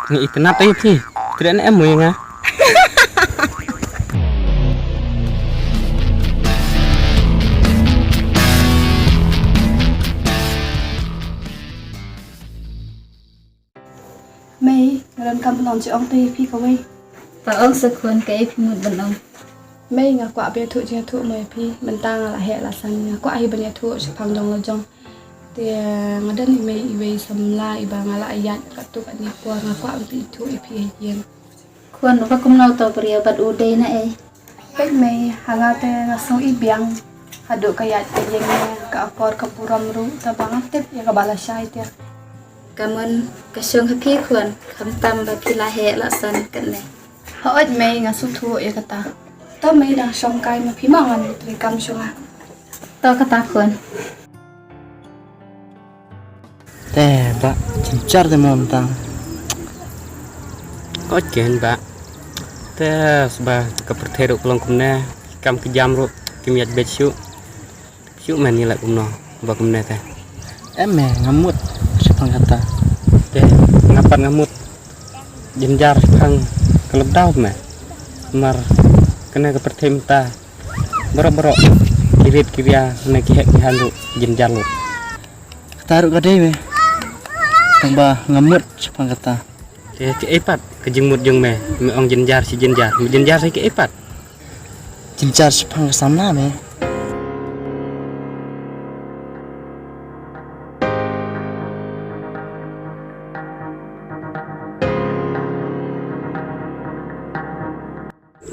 Nghĩ tên nát ấy thì chuyện em mới nghe. Mày gần cầm lòng chị ông tì phi có mày. Và ông sẽ khuyên cái phi một bình ông. Mày ngà quả bia thụ chia thụ mày phi mình tăng là hệ là sang quả ai bên nhà thụ sẽ phang dong là dong. Thì ngà đơn thì mày về sầm lại và ngà lại dạt cả tụ cả nhịp qua ngà quả bị thụ phi hiền. Khuyên nó cũng nào tàu bria bật u đây nè. Cách mày hàng ngà tê ngà song i biang. Hadu kayak yang ka akor ka puram ru ta bangat tip ya ka balasay tia. Cảm ơn cái xương cái phi khuyên khám tâm và phi la hệ là sân cận này. Họ ơi mày ngà su thu ya kata. Ta mày đang song kai ma pimangan tri kam sunga. Tao cái ta khuyên. Teh, Pak, cincar de montang. Có chuyện bạn. Thế bà cái vật thể độ lòng cùng nè, cầm cái giam rồi, kim nhật bệt xíu mà như lại cùng nó và cùng nè thế. Eme ngamut sepang kata. Thế ngapan ngamut jenjar sepang kelep daun mah. Mar kena cái vật thể ta berok kirit kiria kena kihek kihandu jenjar lu. Taruh kade me. Tambah ngamut sepang kata. Thế cái epat cái jengmut jeng meh, me ong jenjar si jenjar saya cái epat. Cincar sepang sana me.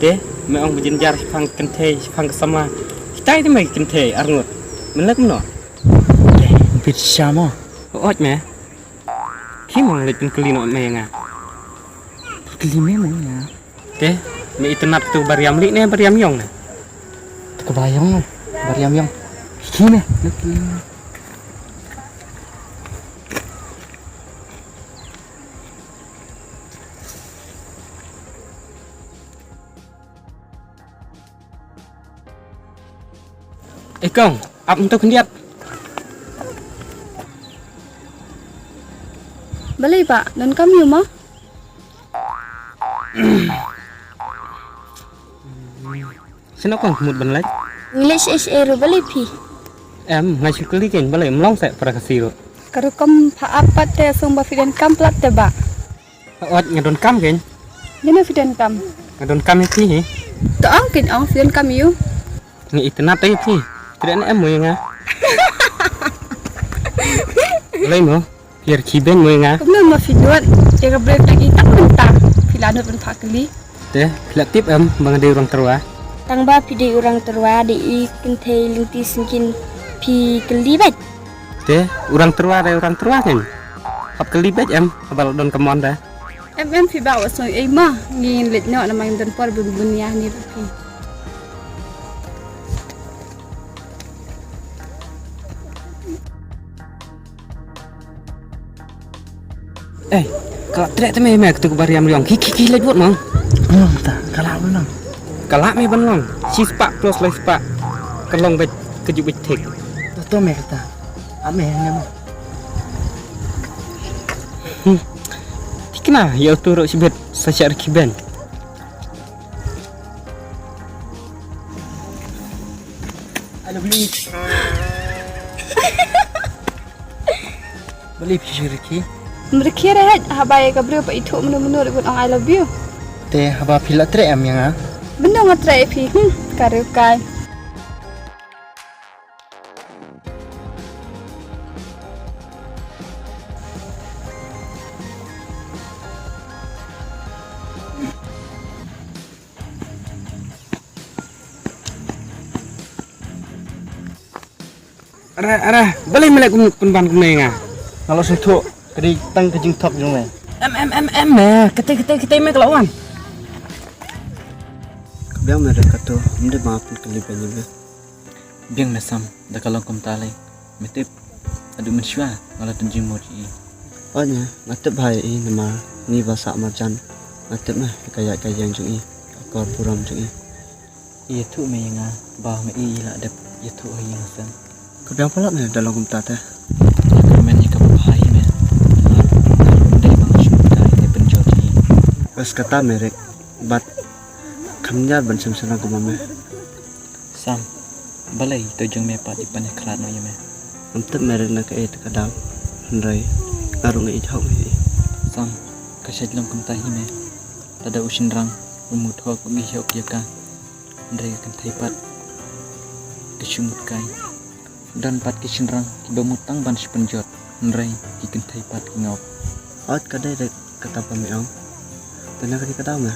Thế me ong jenjar sepang kente sepang sama. Kita itu mai kente arngut. Melek no. Teh, bit sama. Oj meh. Khi mong lịch keli no me nga. Kelime mana ya? Teh, me itenat tu bariam lik ne bariam yong ne. Kebayang, bariam yang. Kime, leki. Kong, ap untuk kendiat. Balay pak, dan kami mah. Sino kong mut ban lek. English is ero balay pi. Em ngai chukli ken balai mlong se para kasiro. Karu kam pa apat te sung ba fidan kam plat te ba. Oj ngadon kam ken. Dina fidan kam. Ngadon kam ki hi. To ang kin ang fidan kam yu. Ngi itenat te pi. Tidak em moy nga. Lay mo. Biar kiben moy nga. Kum ma fiduan. Jaga break lagi tak mentah. Filan ben pak kali. Teh, lek tip em bang de orang terwa. Tang ba pidi orang terwa di kente linti singkin pi kali bet. Teh, orang terwa ken. Hap kelibet em abal don kemon dah. Em fi ba wasno ai ma ngin lit no na mang dan por bunya ni pi. Kalau trek te me ketu bariam riong. Ki lek buat mang. Belum tak, kalah belum. Kalak me ban long. Si spak plus lai spak. Kelong bet kejuk bet tek. Toto me kata. Ame ngam. Tikna ya turuk sibet sasyar kiben. Ada beli. Beli pisirki. Merkira het habay ka bro pa itu menu gun ang I love you. Teh, haba pila tre am yang ah. Benda ngatrai pi karu kai. Arah, balik melek kumpan kumne nga. Kalau sentuh, kedi tang kejing top jong me. Em kita me kelawan. Biang mereka tu, mende maafin kelibannya be. Biang mesam, dah kalau kom talai, metip, adu mensyua, kalau tunjung moji. Oh nya, ngatep hai ini nama ni bahasa marjan, ngatep mah kayak yang jungi, akor puram jungi. Iya tu me yang bah me ilah dep, iya tu yang sen. Kebiang pula me dalam kom tata. Komen yang kau hai me, mende bang syukur dari penjor. Bas kata merek bat kamnya ban sem-sem ko mame. Sam, balai to jong me pa di pan khlat no yeme. Untuk merek na ka et ka daw. Rai karung i thau hi. Sam, ka sej long kum ta hi me. Tada usin rang umut ho ko mi hiok ya ka. Rai kan thai pat. Kishumut kai. Dan pat kishin rang ki bamutang ban spenjot. Rai ki kan thai pat ki ngop. Ot ka dai kata pameong. Tana ka daw na.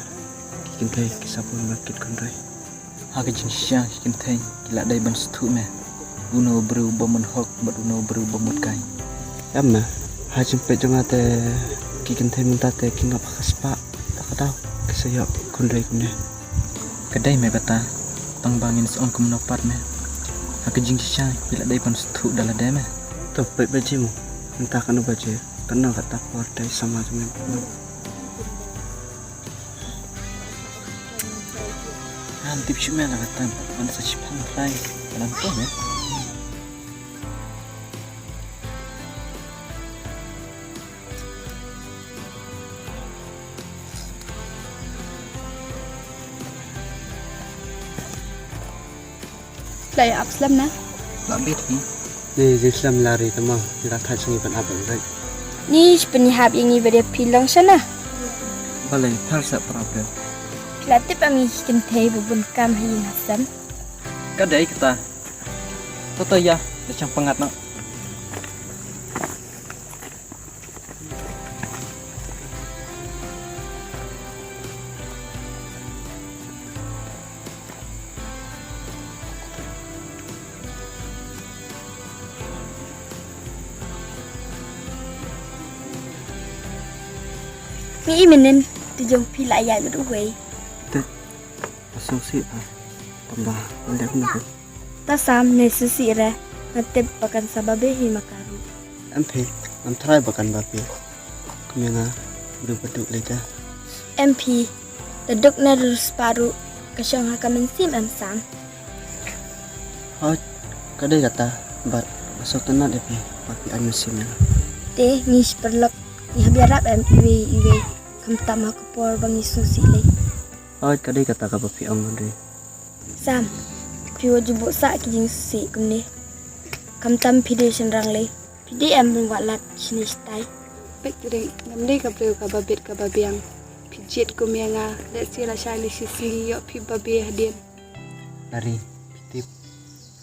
Ki kan thai ki sapun market kon rai. Ha ka jin sya ki kan thai ki la dai ban sthu me. Uno bru bomon hok bat uno bru bomut kai. Em na, ha jimpe jonga te ki kan thai munta te ki ngap khaspa ta ka daw ki sayo kon rai kun ne. Kadai me kata tang bangin seong kum no pat me. Ha ka jin sya ki la dai ban sthu dala de me. To pe baji mo. Entah kan baje. Kena kata partai sama dengan nanti cuma lah kata mana saja pantai dalam tu ya. Play up slam na. Labit ni. Ni Islam lari tamang kita thai sungi pan apa right. Ni penihap yang ni pada pilang sana. Balai hal sa problem. Pelatih kami kentai bubun kam hayin Hasan. Kadai kita. Toto ya, macam pengat nak. Ni imenen tujong pila ya gudu wei. Asosiasi tambah pendek nak. Tasam nesusi re natib pakan sababe hi makaru. MP, am try bakan bapi. Kumena berbeduk lega. MP deduk nerus paru kasyang hakamen sim sam. Oh, kadai kata bat masuk tenat depi bapi anu simnya. Te nis perlok ni habiarap iwe kam tama kupor bangi susi le. Oh, kadai kata ka bapi ang andre. Sam piwo jubo sa kijing susi kumne. Kam tam pide senrang le. Pide am walat sinis tai. Pek ring namde ka breu ka babit ka babiang. Pijit ko mianga let sila shali sisi yo pi babi hadin. Lari pitip.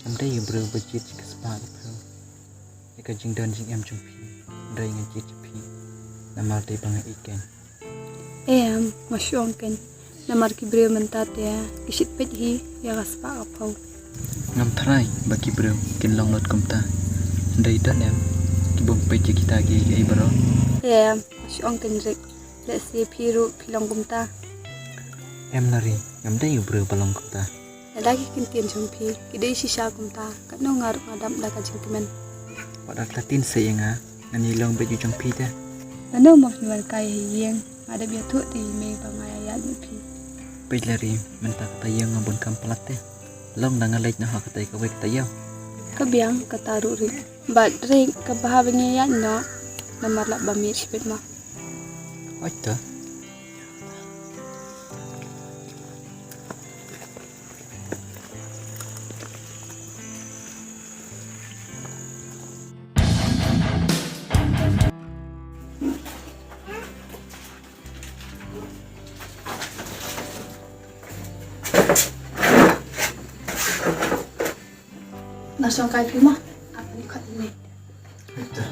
Amde yu bro bajit ke spa pro. Ika jing dan jing em jumpi. Ndai ngajit pi. Namal te bang iken. Em masyong ken. Namar ki breu mentat ya. Kisit pet hi ya gaspa apau. Ngam try bagi bro kin long lot kumta. Ndai dan em ki bong pe kita gi ai bro. Em masyong ken rek. Let si piru pilong kumta. Em lari ngam dai yu bro balong kumta. Lagi kintian jumpi. Kidai sisa kumta. Katno ngaruk ngadam da ka jingkimen. Wadak latin sayanga ngani long be ju jumpi ta. Ano mak niwal kai hiyeng. Ada biar tu ti me pangaya jumpi. Pe lari menta kata yang ngabon kam pelate. Long dangan leit na ha kata ka wek tayo. Kabiang kataru rik. Bat rik kabahabnya ya no. Namar lak bamir sipit mah. Oita. Nasong kai pi mah. Apa ni kat ini? Oita.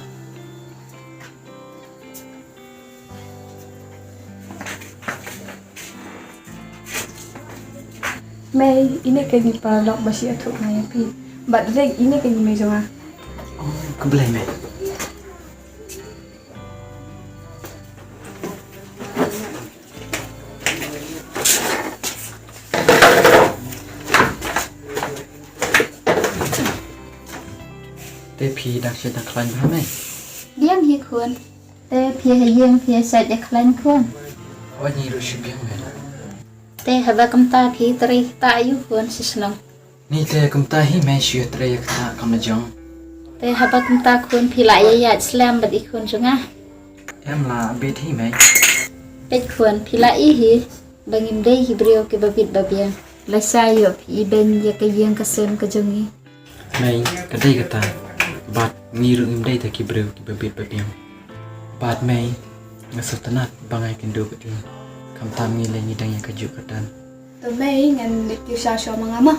May ini kini palok basi atuk ngaya pi. Bat rek ini kini may jonga. Oh, keblai me. Tapi dak saya dak lain ba me. Diam hi khun. Te phia hayeng phia sa ja khlan khun. Oh, ni ru shibiang me. Te haba kam ta phi tri ta yu khun sislong. Ni te kumta hi me shu tre yak ta kam na jong. Te haba kam ta khun phi la ya slam bat ikhun junga. Em là bet hi me. Te pet kuan pilai hi bangim dei hibrio ke babit babia la sayo pi ben ya ke yang kasem ke jongi Mai kadai kata bat ngiru imdai ta kibreu ki babit babiam. Bat mai ngasotanat bangai kendo kati. Kam tam ngi lengi dang ya kaju katan. Tôi mấy ngành lịch tiêu sa so mga ma.